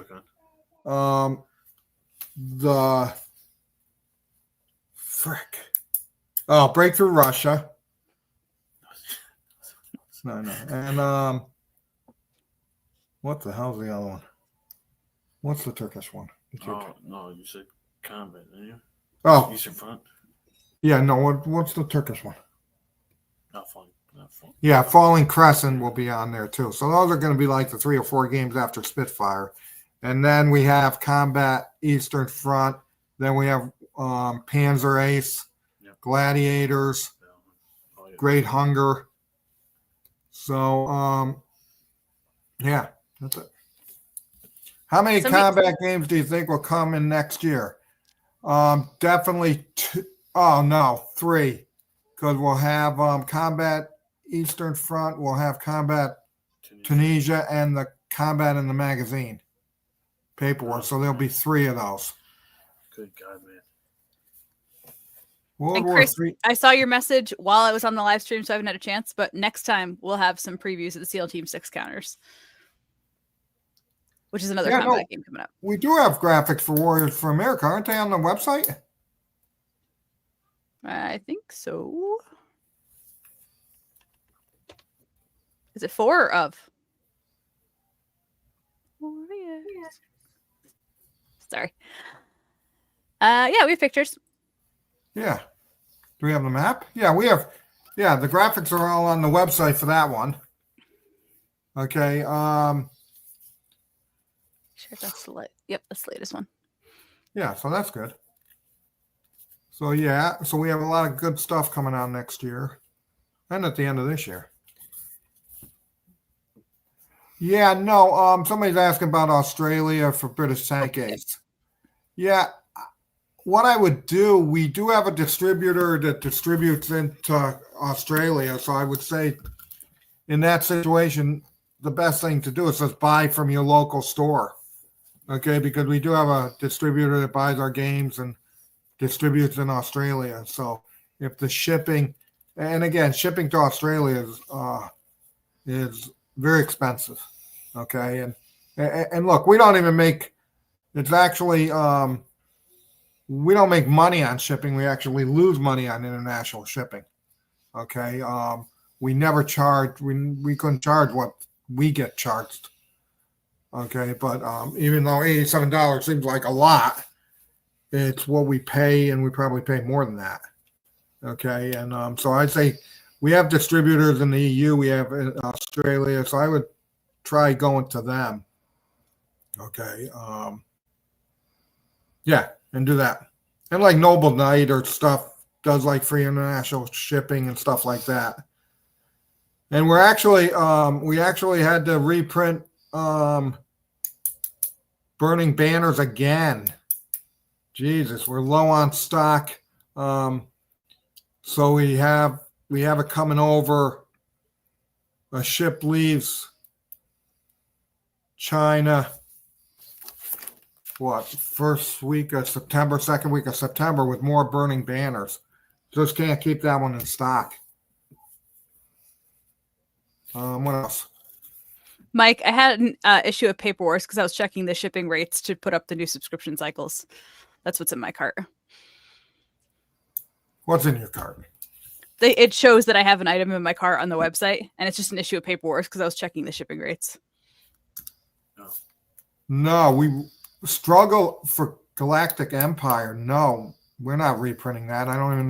The frick. Oh, Breakthrough Russia. No. And what the hell's the other one? What's the Turkish one? Oh, no, you said combat, didn't you? Oh, Eastern Front. yeah, no. What's the Turkish one? Not fun. Yeah, Falling Crescent will be on there too. So those are going to be like the 3 or 4 games after Spitfire. And then we have Combat Eastern Front. Then we have Panzer Ace, Yep. Gladiators, Oh, yeah. Great Hunger. So, yeah, that's it. How many combat games do you think will come in next year? Definitely 2. Oh, no, 3. Because we'll have Combat Eastern Front, we'll have Combat Tunisia, and the Combat in the Magazine. paperwork. So there'll be 3 of those. Good God, man. World And War Chris, III. I saw your message while I was on the live stream, so I haven't had a chance. But next time we'll have some previews of the SEAL Team 6 counters, which is another combat game coming up. We do have graphics for Warriors for America, aren't they on the website? I think so. Is it 4 or of? Warriors. Sorry. Yeah, we have pictures. Yeah. Do we have the map? Yeah, we have. Yeah, the graphics are all on the website for that one. Okay. Sure, that's the yep, that's the latest one. Yeah, so that's good. So yeah, so we have a lot of good stuff coming out next year, and at the end of this year. Yeah, no. Somebody's asking about Australia for British Tank Ace. Yeah, what I would do, we do have a distributor that distributes into Australia. So I would say in that situation, the best thing to do is just buy from your local store. Okay, because we do have a distributor that buys our games and distributes in Australia. So if the shipping, and again, shipping to Australia is very expensive. Okay, and look, we don't even make. It's actually we don't make money on shipping. We actually lose money on international shipping. Okay, we never charge. We couldn't charge what we get charged. Okay, but even though $87 seems like a lot, it's what we pay, and we probably pay more than that. Okay, and so I'd say we have distributors in the EU, we have in Australia, so I would try going to them. Okay, yeah, and do that. And like Noble Knight or stuff does like free international shipping and stuff like that. And we're actually we actually had to reprint Burning Banners again. Jesus, we're low on stock. So we have it coming over. A ship leaves China, first week of September, second week of September with more Burning Banners. Just can't keep that one in stock. What else? Mike, I had an issue of Paperwars because I was checking the shipping rates to put up the new subscription cycles. That's what's in my cart. What's in your cart? It shows that I have an item in my cart on the website, and it's just an issue of Paperwars because I was checking the shipping rates. No, we struggle for Galactic Empire. No, we're not reprinting that. I don't even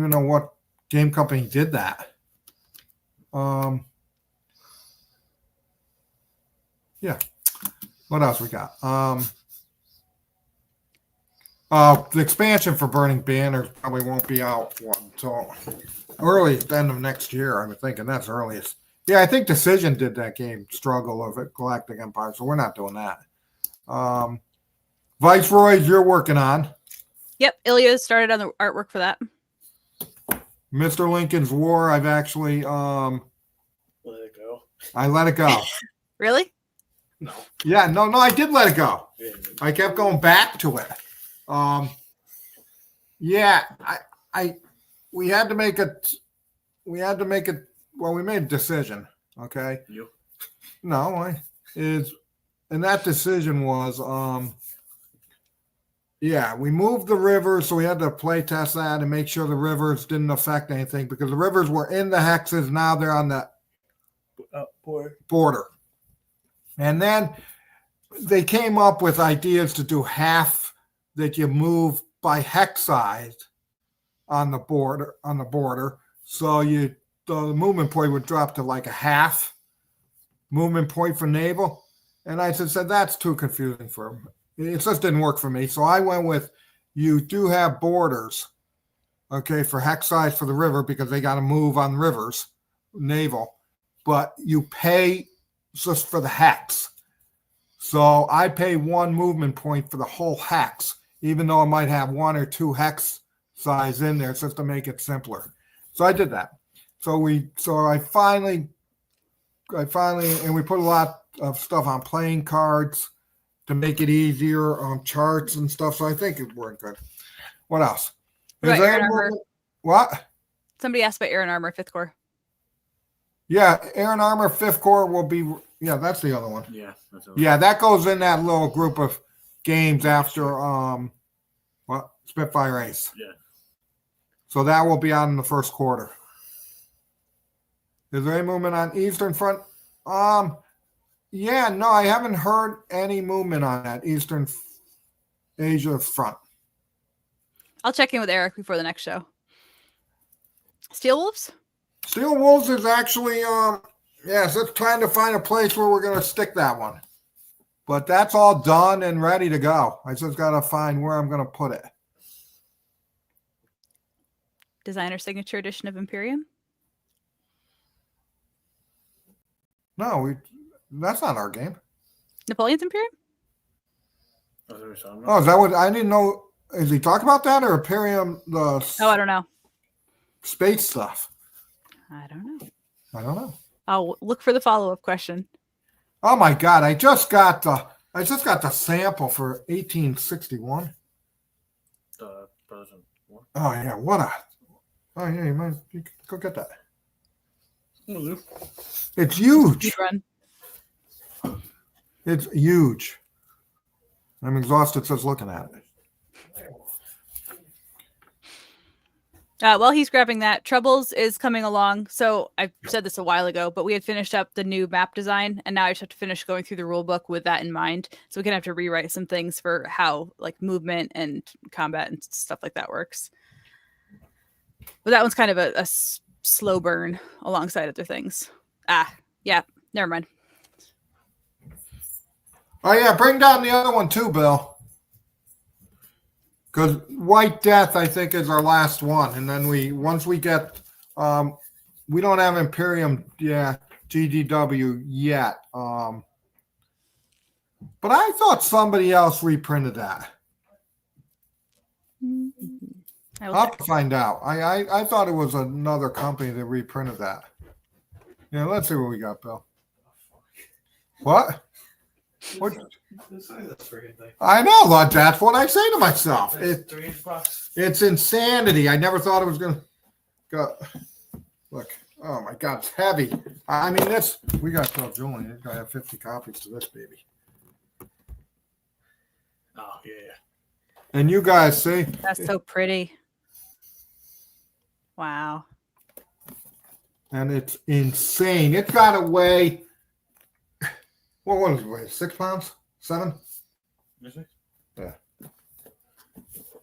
know what game company did that. Yeah. What else we got? The expansion for Burning Banners probably won't be out until early at the end of next year. I'm thinking that's earliest. Yeah, I think Decision did that game, Struggle of it, Galactic Empire, so we're not doing that. Viceroys, you're working on. Yep, Ilya started on the artwork for that. Mr. Lincoln's War, I've actually Let it go. I let it go. Really? No. Yeah, no, I did let it go. Yeah. I kept going back to it. Yeah, we had to make it. Well, we made a decision. Okay. You. No, and that decision was, yeah, we moved the rivers, so we had to play test that and make sure the rivers didn't affect anything because the rivers were in the hexes. Now they're on the border. And then they came up with ideas to do half that you move by hex size on the border. So the movement point would drop to like a half movement point for naval. And I said that's too confusing for them. It just didn't work for me. So I went with you do have borders, okay, for hex size for the river because they got to move on rivers, naval, but you pay just for the hex. So I pay one movement point for the whole hex, even though I might have 1 or 2 hex size in there just to make it simpler. So I did that. So I finally, and we put a lot of stuff on playing cards. to make it easier on charts and stuff. So I think it worked good. What else? What about Aaron any Armour? movement- What? Somebody asked about Aaron Armour 5th Corps. Yeah, Aaron Armour 5th Corps will be. Yeah, that's the other one. Yeah. That's Yeah, that goes in that little group of games after what Spitfire Ace. Yeah. So that will be out in the first quarter. Is there any movement on Eastern Front? Yeah, no, I haven't heard any movement on that Eastern Asia front. I'll check in with Eric before the next show. Steel Wolves? Steel Wolves is actually yes, it's trying to find a place where we're gonna stick that one. But that's all done and ready to go. I just gotta find where I'm gonna put it. Designer Signature Edition of Imperium? No, that's not our game. Napoleon's Imperium? That's what we're talking Oh, about. is that what I didn't know? Is he talking about that or Imperium Oh, I don't know. space stuff? I don't know. I don't know. I'll look for the follow-up question. Oh my god, I just got the sample for 1861. The President War. Oh yeah, what a oh yeah, you can go get that. Will do. It's huge. Speed run. It's huge. I'm exhausted just looking at it. While he's grabbing that, Troubles is coming along. So I said this a while ago, but we had finished up the new map design, and now I just have to finish going through the rule book with that in mind. So we can have to rewrite some things for how like movement and combat and stuff like that works. But that one's kind of a slow burn alongside other things. Yeah, never mind. Oh yeah, bring down the other one too, Bill. Because White Death, I think, is our last one, and then once we get, we don't have Imperium, GDW yet. But I thought somebody else reprinted that. I will I'll check. have to find out. I thought it was another company that reprinted that. Yeah, let's see what we got, Bill. What? What? I know, but that's what I say to myself. It's insanity. I never thought it was going to go. Look, oh my God, it's heavy. I mean, we got to tell Julian, he's got to have 50 copies to this baby. Oh yeah. And you guys see? That's so pretty. Wow. And it's insane. It's got to weigh, what does it weigh? 6 pounds? 7? Is it? Yeah.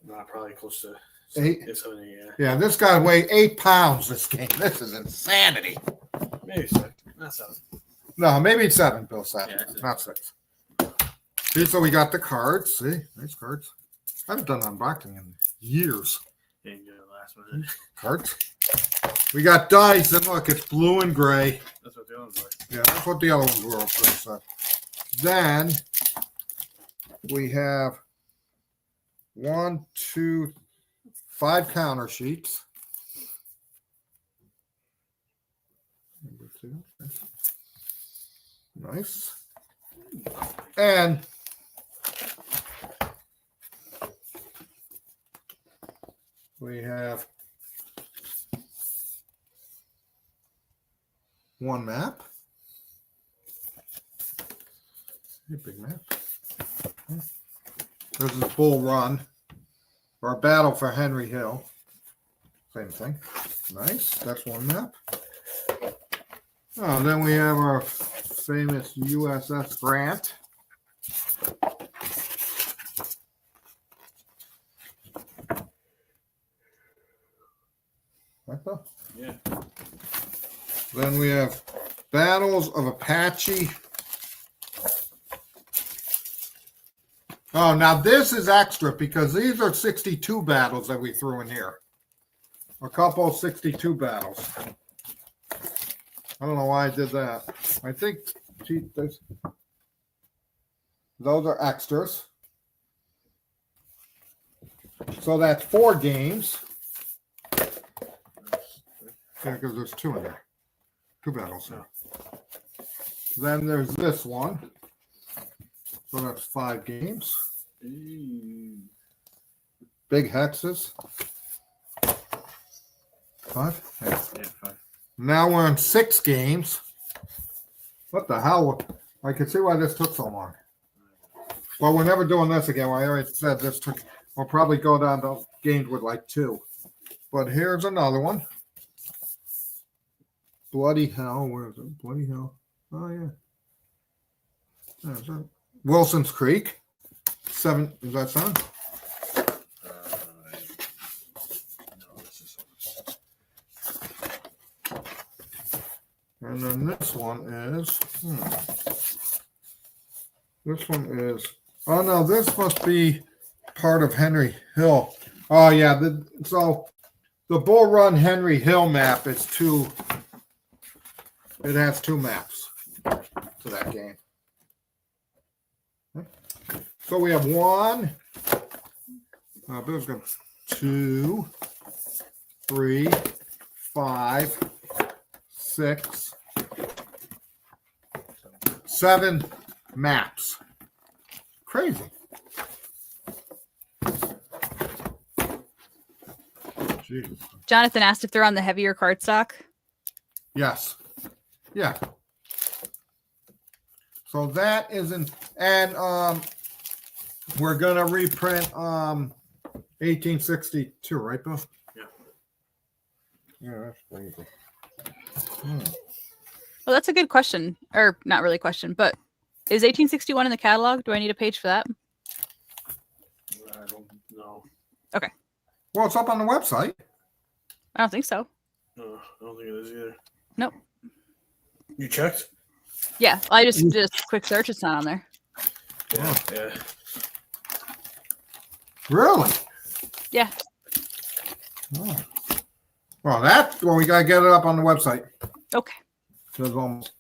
Not probably close to 8? It's only, yeah. Yeah, this got to weigh 8 pounds, this game. This is insanity. Maybe 6. Not 7. No, maybe it's 7, Bill said. Yeah, it's Not 6. See, so we got the cards. See, nice cards. I haven't done unboxing in years. Yeah, you did it last minute. Cards. We got dice, and look, it's blue and gray. That's what the other ones were. Yeah, that's what the other ones were. So then we have 1, 2, 5 counter sheets. Nice. And we have 1 map. A big map. This is Bull Run, or Battle for Henry Hill. Same thing. Nice. That's 1 map. Oh, then we have our famous USS Grant. Right there. Yeah. Then we have Battles of Apache. Oh, now this is extra because these are 62 battles that we threw in here. A couple of 62 battles. I don't know why I did that. I think those are extras. So that's 4 games. Yeah, because there's 2 in there. 2 battles. Then there's this one. So that's 5 games. Ooh. Big hexes. 5. Yeah. Yeah, 5. Now we're on 6 games. What the hell? I can see why this took so long. Well, we're never doing this again. I already said this took. We'll probably go down to games with like 2. But here's another one. Bloody hell. Where is it? Bloody hell. Oh, yeah. There's it. Wilson's Creek. 7. Is that 7? No, this is And then this one is. This one is. Oh, no. This must be part of Henry Hill. Oh, yeah. So the Bull Run Henry Hill map is 2. It has 2 maps to that game. So we have 1, Bill's got 2, 3, 5, 6, 7 maps. Crazy. Jesus. Jonathan asked if they're on the heavier cardstock. Yes. Yeah. So that isn't, and we're gonna reprint 1862, right, Bill? Yeah. Yeah, that's crazy. Well, that's a good question, or not really question, but is 1861 in the catalog? Do I need a page for that? I don't know. Well, it's up on the website. I don't think so. No, I don't think it is either. Nope. You checked? Yeah, I just did a quick search. It's not on there. Yeah. Yeah. Really? Yeah. Oh. Well, we gotta get it up on the website. Okay. Says almost.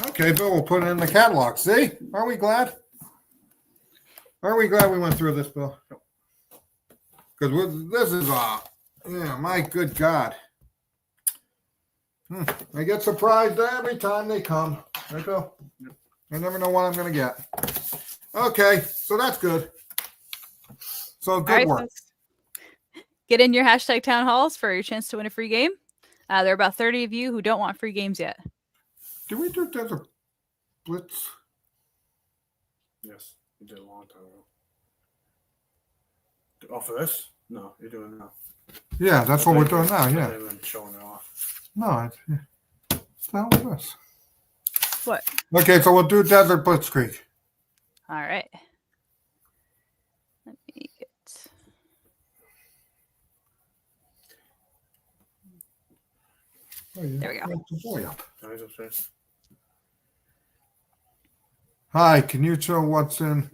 Okay, Bill, we'll put it in the catalog. See? Are we glad? Are we glad we went through this, Bill? Because this is yeah, my good God. I get surprised every time they come. Right, Bill? I never know what I'm going to get. Okay, so that's good. So good work. Folks. Get in your hashtag town halls for your chance to win a free game. There are about 30 of you who don't want free games yet. Did we do Desert Blitz? Yes, you did a long time ago. Oh, for this? No, you're doing it now. Yeah, that's what we're doing now. I Yeah. haven't even showing it off. No, it's not with this. What? Okay, so we'll do Desert Blitzkrieg. All right. Let me get. There we go. That's the boy up. No, he's upstairs. Hi, can you show what's in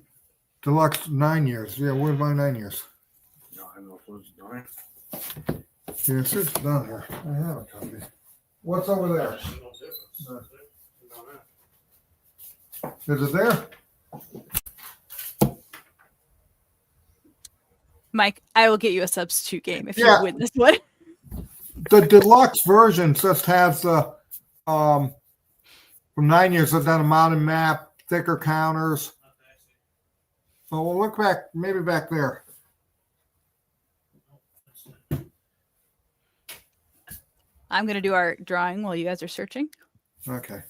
Deluxe 9 years? Yeah, where's my 9 years? No, I don't know if it was 9. Yes, it's down here. I have a copy. What's over there? Is it there? Mike, I will get you a substitute game if Yeah. you win this one. The deluxe version just has the from 9 years. It's got a mounted map, thicker counters. So we'll look back, maybe back there. I'm going to do our drawing while you guys are searching. Okay.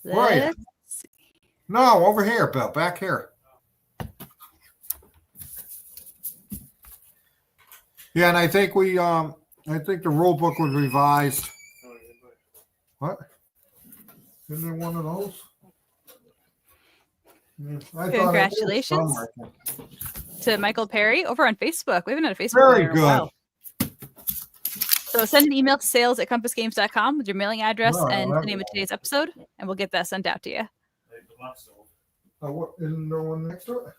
Where are you? Let's- No, over here, Bill. Back here. Yeah, and I think I think the rule book was revised. What? Isn't there one of those? Yeah, I thought it was Congratulations. somewhere. To Michael Perry over on Facebook. We haven't had a Facebook Very player in a while. good. So send an email to sales@compassgames.com with your mailing address No, I and don't the have name of it. today's episode, and we'll get that sent out to you. What, isn't there one next to it?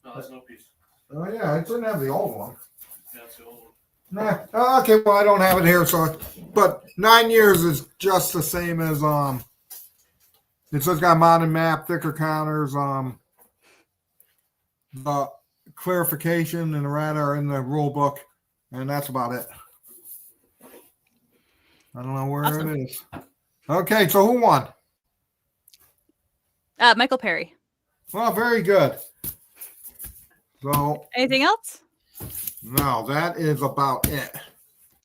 No, there's no piece. Oh yeah, I didn't have the old one. Yeah, it's the old one. Nah. Oh, okay, well I don't have it here, so but 9 years is just the same as it's just got mounted map, thicker counters, the clarification and errata are in the rule book, and that's about it. I don't know where Awesome. it is. Okay, so who won? Michael Perry. Well, very good. So, Anything else? no, that is about it.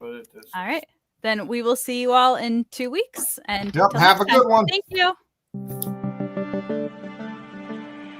All right. Then we will see you all in 2 weeks. And Yep, till have next a good time, one. Thank you.